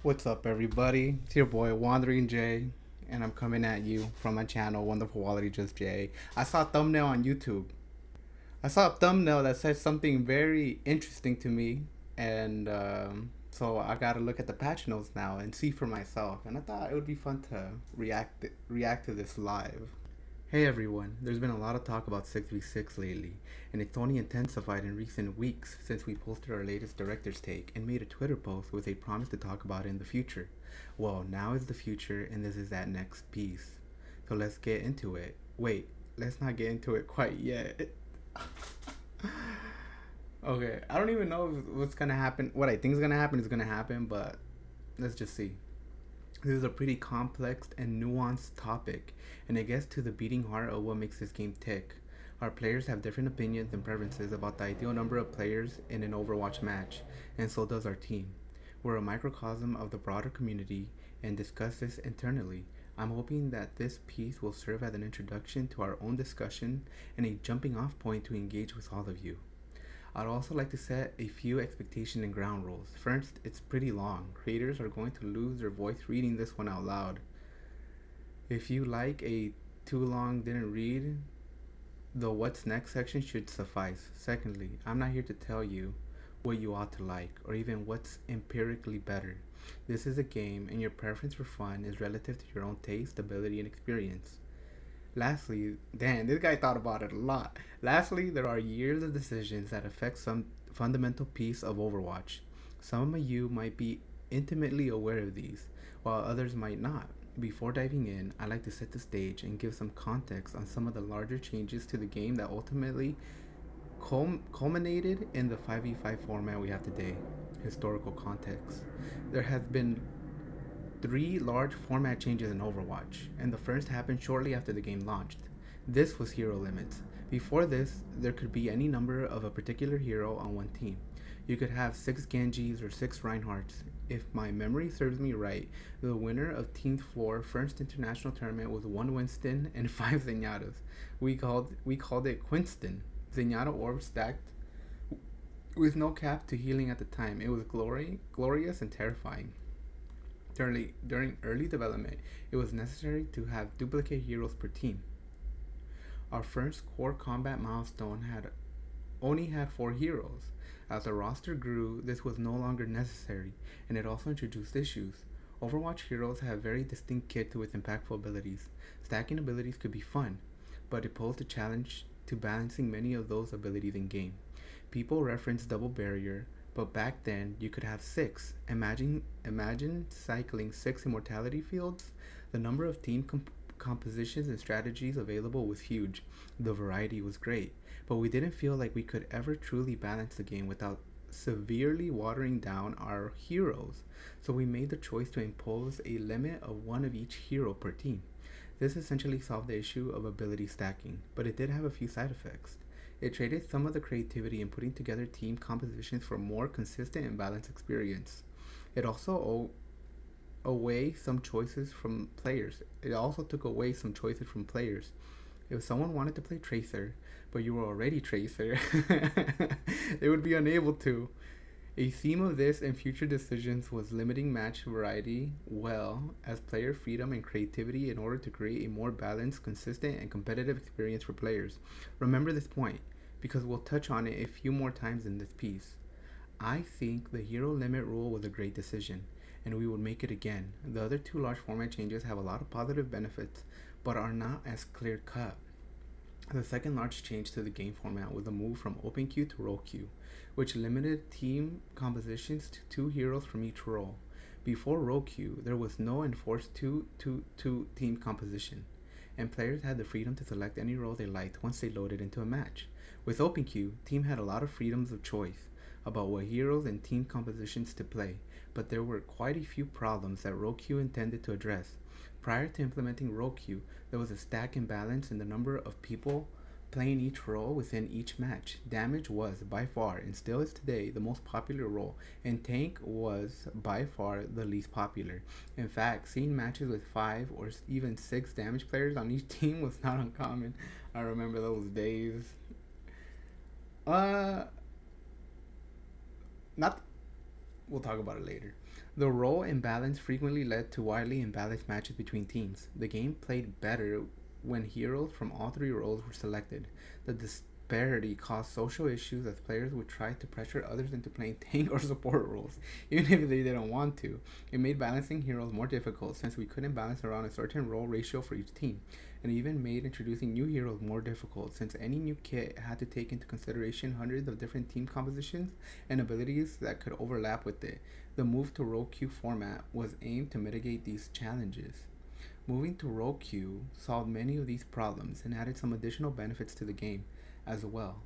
What's up, everybody? It's your boy JuanderingJ, and I'm coming at you from my channel, Wonderful Quality Just J. I saw a thumbnail on YouTube. I saw a thumbnail that said something very interesting to me, and so I gotta look at the patch notes now and see for myself. And I thought it would be fun to react to this live. Hey everyone, there's been a lot of talk about 6v6 lately, and it's only intensified in recent weeks since we posted our latest director's take and made a Twitter post with a promise to talk about it in the future. Well, now is the future, and this is that next piece. So let's get into it. Wait, let's not get into it quite yet. Okay, I don't even know what's gonna happen. What I think is gonna happen, but let's just see. This is a pretty complex and nuanced topic, and it gets to the beating heart of what makes this game tick. Our players have different opinions and preferences about the ideal number of players in an Overwatch match, and so does our team. We're a microcosm of the broader community and discuss this internally. I'm hoping that this piece will serve as an introduction to our own discussion and a jumping off point to engage with all of you. I'd also like to set a few expectation and ground rules. First, it's pretty long. Creators are going to lose their voice reading this one out loud. If you like a too long didn't read, the what's next section should suffice. Secondly, I'm not here to tell you what you ought to like or even what's empirically better. This is a game and your preference for fun is relative to your own taste, ability, and experience. Lastly, damn, this guy thought about it a lot. Lastly, there are years of decisions that affect some fundamental piece of Overwatch. Some of you might be intimately aware of these, while others might not. Before diving in, I'd like to set the stage and give some context on some of the larger changes to the game that ultimately culminated in the 5v5 format we have today. Historical context. There has been three large format changes in Overwatch, and the first happened shortly after the game launched. This was hero limits. Before this, there could be any number of a particular hero on one team. You could have 6 Genjis or 6 Reinhardts. If my memory serves me right, the winner of Team 4 first international tournament was 1 Winston and 5 Zenyatas. We called it Quinston. Zenyatta orb stacked with no cap to healing at the time. It was glorious and terrifying. During early development, it was necessary to have duplicate heroes per team. Our first core combat milestone had only had 4 heroes. As the roster grew, this was no longer necessary, and it also introduced issues. Overwatch heroes have very distinct kit with impactful abilities. Stacking abilities could be fun, but it posed a challenge to balancing many of those abilities in game. People reference double barrier, but back then you could have 6. Imagine cycling 6 immortality fields. The number of team compositions and strategies available was huge. The variety was great, but we didn't feel like we could ever truly balance the game without severely watering down our heroes. So we made the choice to impose a limit of 1 of each hero per team. This essentially solved the issue of ability stacking, but it did have a few side effects. It traded some of the creativity in putting together team compositions for a more consistent and balanced experience. It also away some choices from players. It also took away some choices from players. If someone wanted to play Tracer, but you were already Tracer, they would be unable to. A theme of this and future decisions was limiting match variety well as player freedom and creativity in order to create a more balanced, consistent, and competitive experience for players. Remember this point, because we'll touch on it a few more times in this piece. I think the hero limit rule was a great decision, and we would make it again. The other 2 large format changes have a lot of positive benefits, but are not as clear cut. The second large change to the game format was a move from open queue to role queue, which limited team compositions to 2 heroes from each role. Before role queue, there was no enforced 2-2-2 team composition, and players had the freedom to select any role they liked once they loaded into a match. With open queue, team had a lot of freedoms of choice about what heroes and team compositions to play, but there were quite a few problems that role queue intended to address. Prior to implementing role queue, there was a stack imbalance in the number of people playing each role within each match. Damage was, by far, and still is today, the most popular role, and tank was, by far, the least popular. In fact, seeing matches with 5 or even 6 damage players on each team was not uncommon. I remember those days. Not We'll talk about it later. The role imbalance frequently led to widely imbalanced matches between teams. The game played better when heroes from all three roles were selected. The disparity caused social issues as players would try to pressure others into playing tank or support roles, even if they didn't want to. It made balancing heroes more difficult since we couldn't balance around a certain role ratio for each team, and it even made introducing new heroes more difficult since any new kit had to take into consideration hundreds of different team compositions and abilities that could overlap with it. The move to role queue format was aimed to mitigate these challenges. Moving to role queue solved many of these problems and added some additional benefits to the game as well.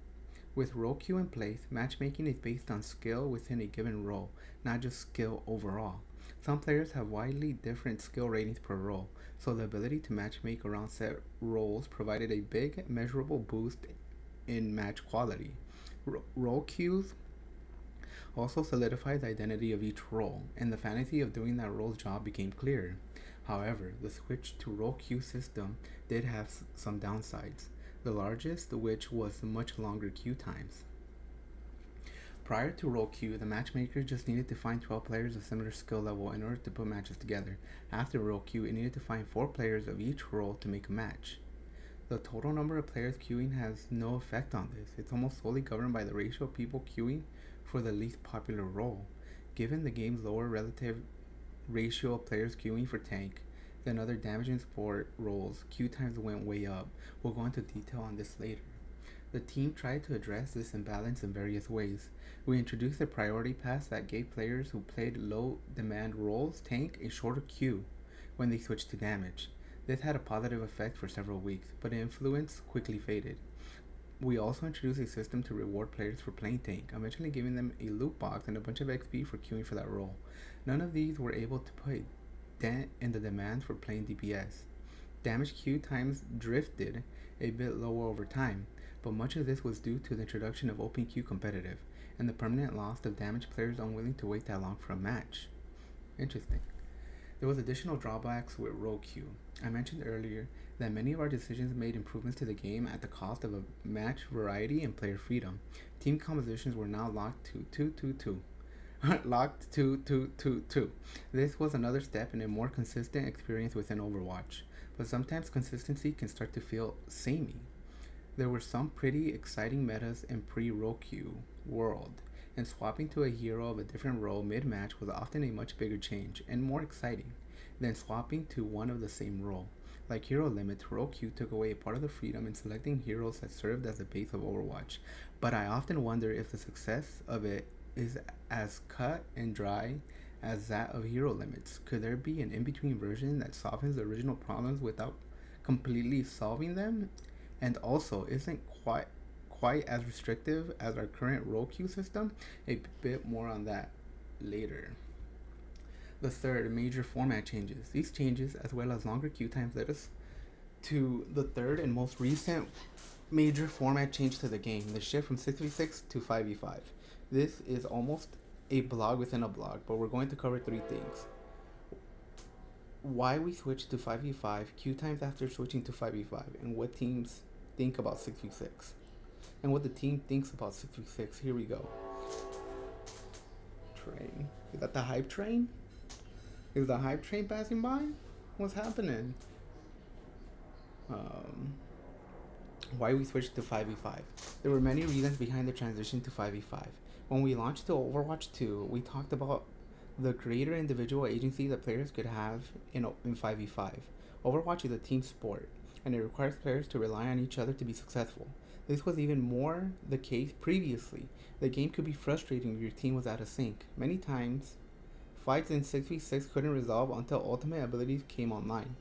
With role queue in place, matchmaking is based on skill within a given role, not just skill overall. Some players have widely different skill ratings per role, so the ability to matchmake around set roles provided a big, measurable boost in match quality. Role queues also solidified the identity of each role, and the fantasy of doing that role's job became clearer. However, the switch to role queue system did have some downsides, the largest which was much longer queue times. Prior to role queue, the matchmaker just needed to find 12 players of similar skill level in order to put matches together. After role queue, it needed to find 4 players of each role to make a match. The total number of players queuing has no effect on this. It's almost solely governed by the ratio of people queuing for the least popular role. Given the game's lower relative ratio of players queuing for tank than other damage and support roles, queue times went way up. We'll go into detail on this later. The team tried to address this imbalance in various ways. We introduced a priority pass that gave players who played low demand roles tank a shorter queue when they switched to damage. This had a positive effect for several weeks, but the influence quickly faded. We also introduced a system to reward players for playing tank, eventually giving them a loot box and a bunch of XP for queuing for that role. None of these were able to put a dent in the demand for playing DPS. Damage queue times drifted a bit lower over time, but much of this was due to the introduction of open queue competitive and the permanent loss of damage players unwilling to wait that long for a match. Interesting. There was additional drawbacks with role queue. I mentioned earlier that many of our decisions made improvements to the game at the cost of a match variety and player freedom. Team compositions were now locked to 2-2-2. Locked 2-2-2-2. This was another step in a more consistent experience within Overwatch, but sometimes consistency can start to feel samey. There were some pretty exciting metas in pre-role queue world, and swapping to a hero of a different role mid-match was often a much bigger change and more exciting than swapping to one of the same role. Like hero limits, role queue took away a part of the freedom in selecting heroes that served as the base of Overwatch, but I often wonder if the success of it is as cut and dry as that of hero limits. Could there be an in-between version that softens the original problems without completely solving them, and also isn't quite as restrictive as our current role queue system? A bit more on that later. The third, major format changes. These changes, as well as longer queue times, led us to the third and most recent major format change to the game, the shift from 6v6 to 5v5. This is almost a blog within a blog, but we're going to cover 3 things. Why we switched to 5v5, queue times after switching to 5v5, and what teams think about 6v6. And what the team thinks about 6v6. Here we go. Train. Is that the hype train? Is the hype train passing by? What's happening? Why we switched to 5v5. There were many reasons behind the transition to 5v5. When we launched to Overwatch 2, we talked about the greater individual agency that players could have in 5v5. Overwatch is a team sport, and it requires players to rely on each other to be successful. This was even more the case previously. The game could be frustrating if your team was out of sync. Many times, fights in 6v6 couldn't resolve until ultimate abilities came online.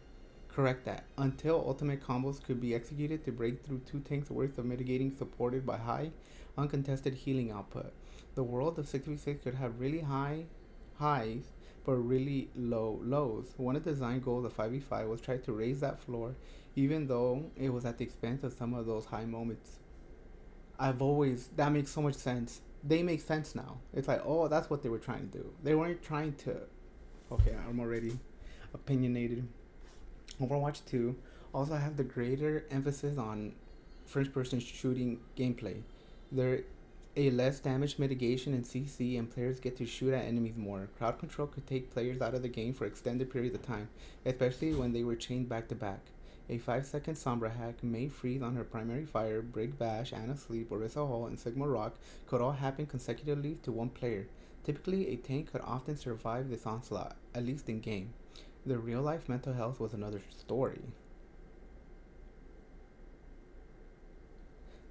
Correct that. Until ultimate combos could be executed to break through 2 tanks worth of mitigating supported by high, uncontested healing output. The world of 6v6 could have really high highs, but really low lows. One of the design goals of 5v5 was try to raise that floor, even though it was at the expense of some of those high moments. That makes so much sense. They make sense now. It's like, oh, that's what they were trying to do. They weren't trying to, okay, I'm already opinionated. Overwatch 2 also have the greater emphasis on first-person shooting gameplay. There a less damage mitigation in CC, and players get to shoot at enemies more. Crowd control could take players out of the game for extended periods of time, especially when they were chained back to back. A 5-second Sombra hack, May Freeze on her primary fire, Brig Bash, Anna Sleep, Orisa Hall, and Sigma Rock could all happen consecutively to one player. Typically, a tank could often survive this onslaught, at least in game. The real life mental health was another story.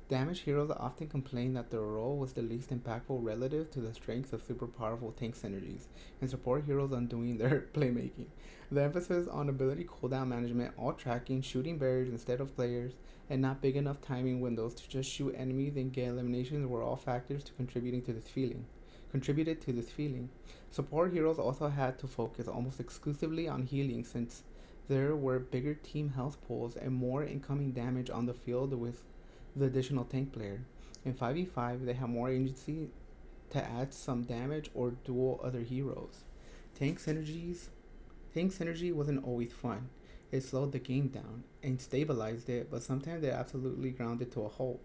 Damage heroes often complain that their role was the least impactful relative to the strengths of super powerful tank synergies, and support heroes undoing their playmaking. The emphasis on ability cooldown management, all tracking, shooting barriers instead of players, and not big enough timing windows to just shoot enemies and get eliminations were all factors to contributed to this feeling. Support heroes also had to focus almost exclusively on healing since there were bigger team health pools and more incoming damage on the field with the additional tank player. In 5v5, they have more agency to add some damage or duel other heroes. Tank synergies Tank synergy wasn't always fun. It slowed the game down and stabilized it, but sometimes it absolutely ground it to a halt.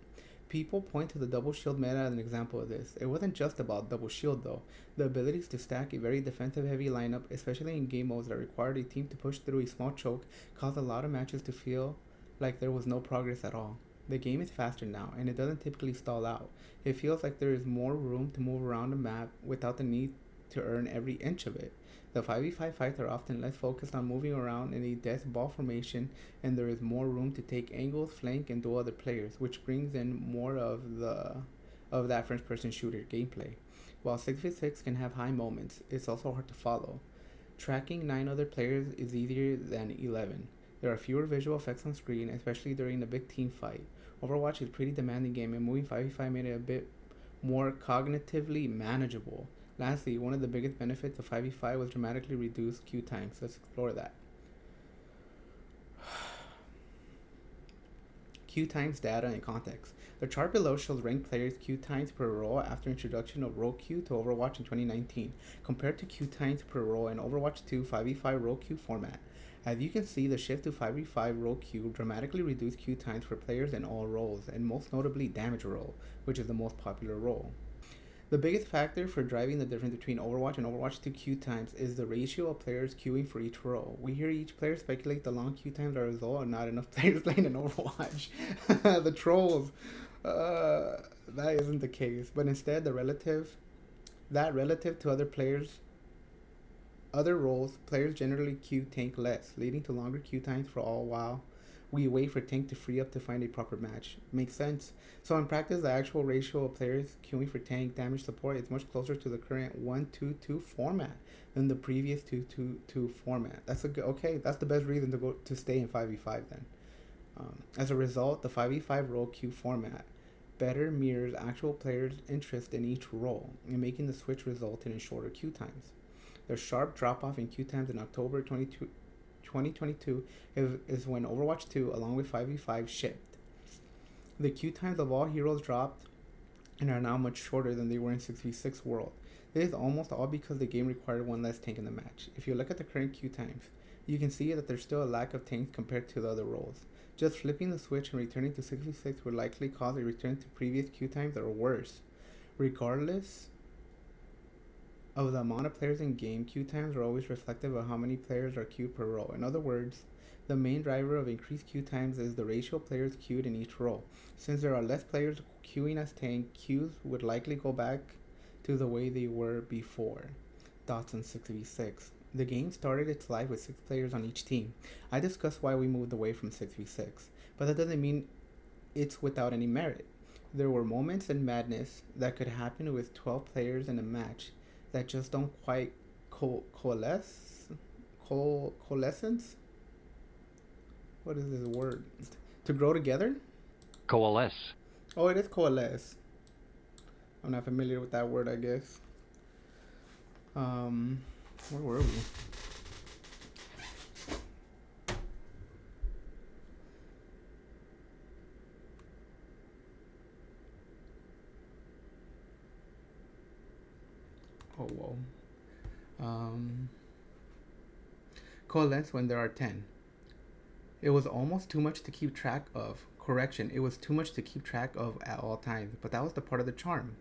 People point to the double shield meta as an example of this. It wasn't just about double shield though. The abilities to stack a very defensive heavy lineup, especially in game modes that required a team to push through a small choke, caused a lot of matches to feel like there was no progress at all. The game is faster now, and it doesn't typically stall out. It feels like there is more room to move around the map without the need to earn every inch of it. The 5v5 fights are often less focused on moving around in a death ball formation, and there is more room to take angles, flank, and duel other players, which brings in more of that first-person shooter gameplay. While 6v6 can have high moments, it's also hard to follow. Tracking 9 other players is easier than 11. There are fewer visual effects on screen, especially during a big team fight. Overwatch is a pretty demanding game, and moving 5v5 made it a bit more cognitively manageable. Lastly, one of the biggest benefits of 5v5 was dramatically reduced queue times. Let's explore that. Queue times data and context. The chart below shows ranked players' queue times per role after introduction of role queue to Overwatch in 2019, compared to queue times per role in Overwatch 2 5v5 role queue format. As you can see, the shift to 5v5 role queue dramatically reduced queue times for players in all roles, and most notably damage role, which is the most popular role. The biggest factor for driving the difference between Overwatch and Overwatch 2 queue times is the ratio of players queuing for each role. We hear each player speculate the long queue times are a result of not enough players playing in Overwatch. The trolls. That isn't the case, but instead relative to other roles, players generally queue tank less, leading to longer queue times for all while we wait for tank to free up to find a proper match. Makes sense. So in practice, the actual ratio of players queuing for tank damage support is much closer to the current 1-2-2 format than the previous 2-2-2 format. That's the best reason to stay in 5v5 then. As a result, the 5v5 role queue format better mirrors actual players' interest in each role, and making the switch result in shorter queue times. The sharp drop-off in queue times in October 2022 is when Overwatch 2, along with 5v5, shipped. The queue times of all heroes dropped and are now much shorter than they were in 6v6 world. This is almost all because the game required one less tank in the match. If you look at the current queue times, you can see that there's still a lack of tanks compared to the other roles. Just flipping the switch and returning to 6v6 would likely cause a return to previous queue times or worse. Regardless of the amount of players in game, queue times are always reflective of how many players are queued per role. In other words, the main driver of increased queue times is the ratio of players queued in each role. Since there are less players queuing as tank, queues would likely go back to the way they were before. Thoughts on 6v6. The game started its life with 6 players on each team. I discussed why we moved away from 6v6, but that doesn't mean it's without any merit. There were moments in madness that could happen with 12 players in a match that just don't quite coalescence? What is this word? To grow together? Coalesce. Oh, it is coalesce. I'm not familiar with that word, I guess. Where were we? Oh, whoa. Coalesce when there are 10. It was almost too much to keep track of. Correction, it was too much to keep track of at all times, but that was the part of the charm.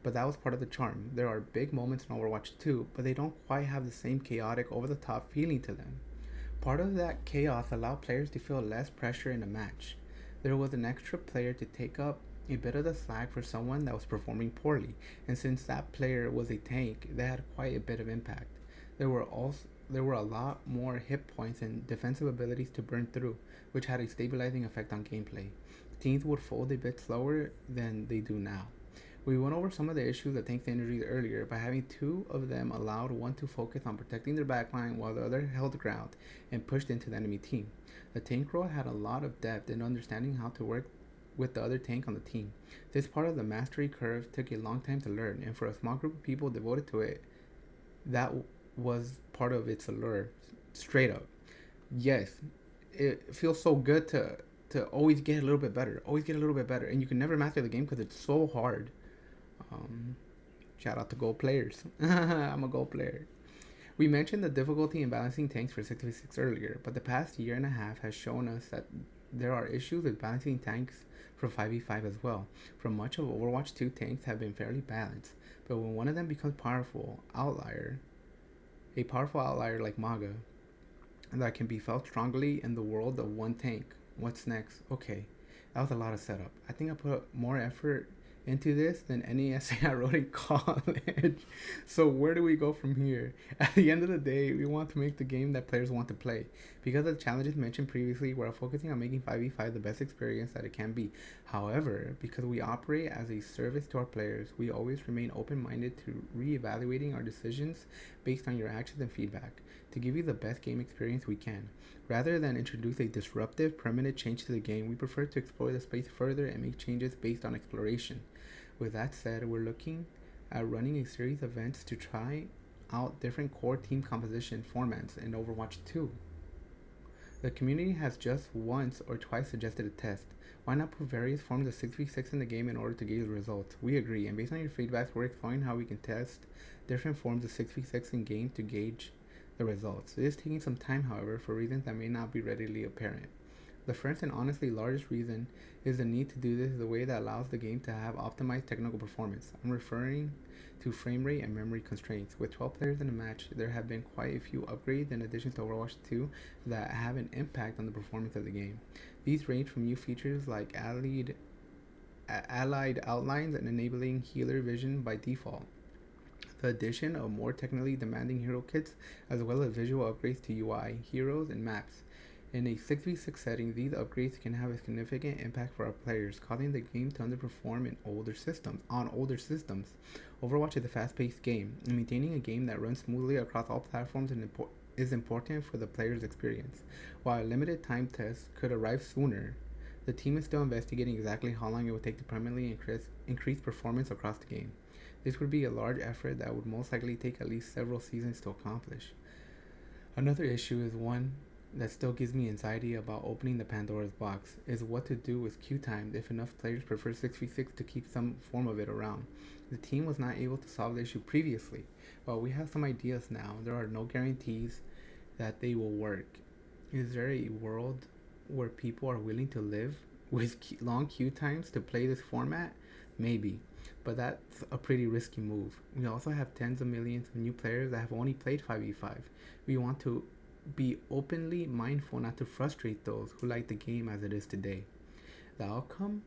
but that was part of the charm. There are big moments in Overwatch 2, but they don't quite have the same chaotic, over the top feeling to them. Part of that chaos allowed players to feel less pressure in a match. There was an extra player to take up a bit of the slack for someone that was performing poorly, and since that player was a tank, they had quite a bit of impact. There were a lot more hit points and defensive abilities to burn through, which had a stabilizing effect on gameplay. Teams would fold a bit slower than they do now. We went over some of the issues that tanks injuries earlier by having two of them allowed one to focus on protecting their backline while the other held ground and pushed into the enemy team. The tank role had a lot of depth in understanding how to work with the other tank on the team. This part of the mastery curve took a long time to learn, and for a small group of people devoted to it, that was part of its allure. Straight up. Yes, it feels so good to always get a little bit better, and you can never master the game because it's so hard. Um, Shout out to gold players. I'm a gold player. We mentioned the difficulty in balancing tanks for 6v6 earlier, but the past year and a half has shown us that there are issues with balancing tanks for 5v5 as well. For much of Overwatch 2, tanks have been fairly balanced, but when one of them becomes a powerful outlier like Maga, that can be felt strongly in the world of one tank. What's next? Okay, that was a lot of setup. I think I put more effort into this than any essay I wrote in college. So where do we go from here? At the end of the day, we want to make the game that players want to play. Because of the challenges mentioned previously, we're focusing on making 5v5 the best experience that it can be. However, because we operate as a service to our players, we always remain open-minded to re-evaluating our decisions based on your actions and feedback to give you the best game experience we can. Rather than introduce a disruptive, permanent change to the game, we prefer to explore the space further and make changes based on exploration. With that said, we're looking at running a series of events to try out different core team composition formats in Overwatch 2. The community has just once or twice suggested a test. Why not put various forms of 6v6 in the game in order to gauge the results? We agree, and based on your feedback, we're exploring how we can test different forms of 6v6 in game to gauge the results. It is taking some time, however, for reasons that may not be readily apparent. The first and honestly largest reason is the need to do this in a way that allows the game to have optimized technical performance. I'm referring to frame rate and memory constraints. With 12 players in a match, there have been quite a few upgrades in addition to Overwatch 2 that have an impact on the performance of the game. These range from new features like allied outlines and enabling healer vision by default, the addition of more technically demanding hero kits, as well as visual upgrades to UI, heroes, and maps. In a 6v6 setting, these upgrades can have a significant impact for our players, causing the game to underperform on older systems. Overwatch is a fast-paced game, and maintaining a game that runs smoothly across all platforms is important for the player's experience. While a limited time test could arrive sooner, the team is still investigating exactly how long it would take to permanently increase performance across the game. This would be a large effort that would most likely take at least several seasons to accomplish. Another issue is one that still gives me anxiety about opening the Pandora's box is what to do with queue time if enough players prefer 6v6 to keep some form of it around. The team was not able to solve the issue previously. While we have some ideas now, there are no guarantees that they will work. Is there a world where people are willing to live with long queue times to play this format? Maybe, but that's a pretty risky move. We also have tens of millions of new players that have only played 5v5. We want to be openly mindful not to frustrate those who like the game as it is today. The outcome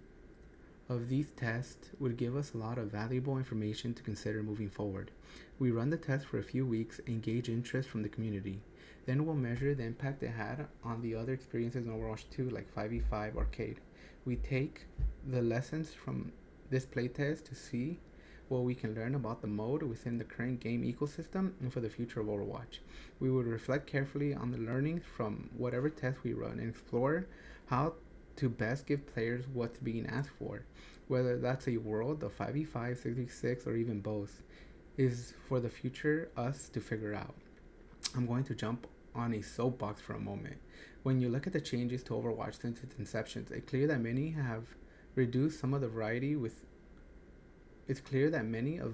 of these tests would give us a lot of valuable information to consider moving forward. We run the test for a few weeks and gauge interest from the community. Then we'll measure the impact it had on the other experiences in Overwatch 2 like 5v5 Arcade. We take the lessons from this playtest to see what we can learn about the mode within the current game ecosystem and for the future of Overwatch. We would reflect carefully on the learnings from whatever test we run and explore how to best give players what's being asked for. Whether that's a world of 5v5, 6v6, or even both, is for the future us to figure out. I'm going to jump on a soapbox for a moment. When you look at the changes to Overwatch since its inception, it's clear that many of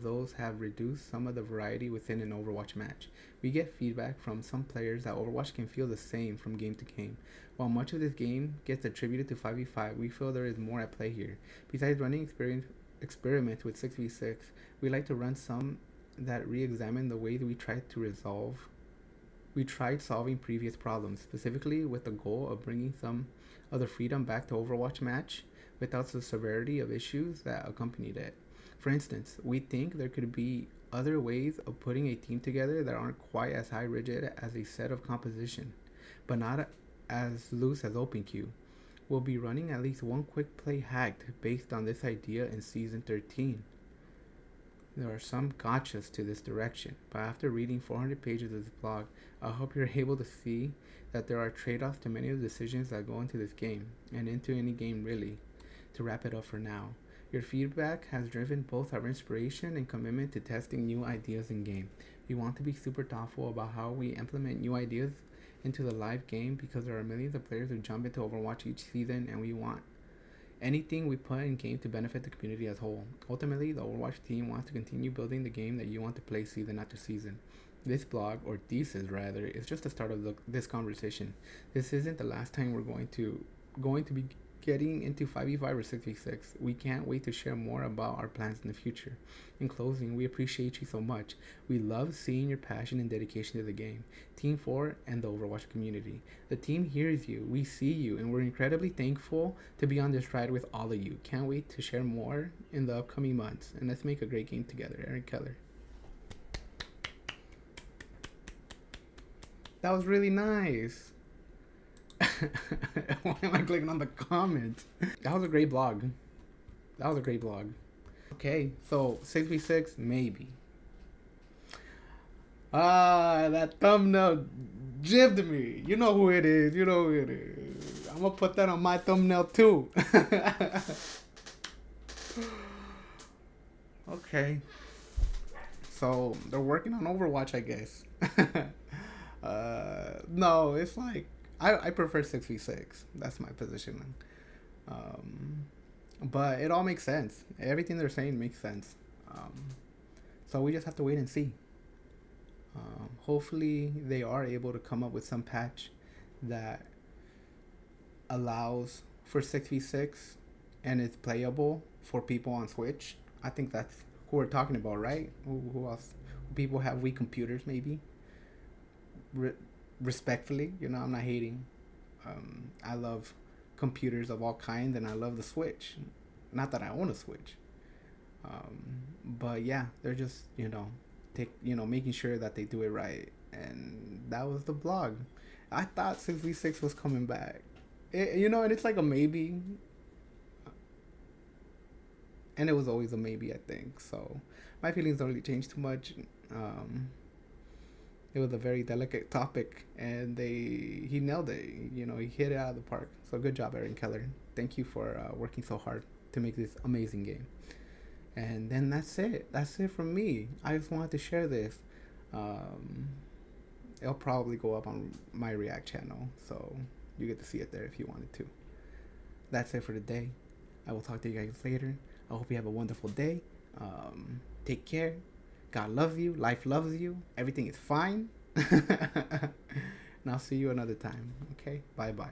those have reduced some of the variety within an Overwatch match. We get feedback from some players that Overwatch can feel the same from game to game. While much of this game gets attributed to 5v5, we feel there is more at play here. Besides running experience experiments with 6v6. We like to run some that re-examine the ways we tried solving previous problems, specifically with the goal of bringing some of the freedom back to Overwatch match without the severity of issues that accompanied it. For instance, we think there could be other ways of putting a team together that aren't quite as high rigid as a set of composition, but not as loose as OpenQ. We'll be running at least one quick play hacked based on this idea in Season 13. There are some gotchas to this direction, but after reading 400 pages of this blog, I hope you're able to see that there are trade-offs to many of the decisions that go into this game, and into any game really. To wrap it up for now, your feedback has driven both our inspiration and commitment to testing new ideas in game. We want to be super thoughtful about how we implement new ideas into the live game because there are millions of players who jump into Overwatch each season, and we want anything we put in game to benefit the community as a whole. Ultimately, the Overwatch team wants to continue building the game that you want to play season after season. This blog, or thesis rather, is just the start of this conversation. This isn't the last time we're going to be getting into 5v5 or 6v6. We can't wait to share more about our plans in the future. In closing, we appreciate you so much. We love seeing your passion and dedication to the game, Team 4, and the Overwatch community. The team hears you, we see you, and we're incredibly thankful to be on this ride with all of you. Can't wait to share more in the upcoming months, and let's make a great game together. Aaron Keller. That was really nice. Why am I clicking on the comments? That was a great blog. Okay, so 6v6, maybe. That thumbnail jibbed me. You know who it is. I'm gonna put that on my thumbnail too. Okay. So they're working on Overwatch, I guess. No, it's like I prefer 6v6. That's my position. But it all makes sense. Everything they're saying makes sense. So we just have to wait and see. Hopefully they are able to come up with some patch that allows for 6v6 and it's playable for people on Switch. I think that's who we're talking about, right? Who else? People have weak computers, maybe. Respectfully, I'm not hating. I love computers of all kinds, and I love the Switch. Not that I own a Switch, but yeah, they're just making sure that they do it right. And that was the blog. I thought 6v6 was coming back, and it's like a maybe, and it was always a maybe, I think. So my feelings don't really change too much. It was a very delicate topic, and he nailed it. He hit it out of the park. So good job, Aaron Keller. Thank you for working so hard to make this amazing game. And then that's it. That's it from me. I just wanted to share this. It'll probably go up on my React channel, so you get to see it there if you wanted to. That's it for today. I will talk to you guys later. I hope you have a wonderful day. Take care. God loves you. Life loves you. Everything is fine. And I'll see you another time. Okay? Bye-bye.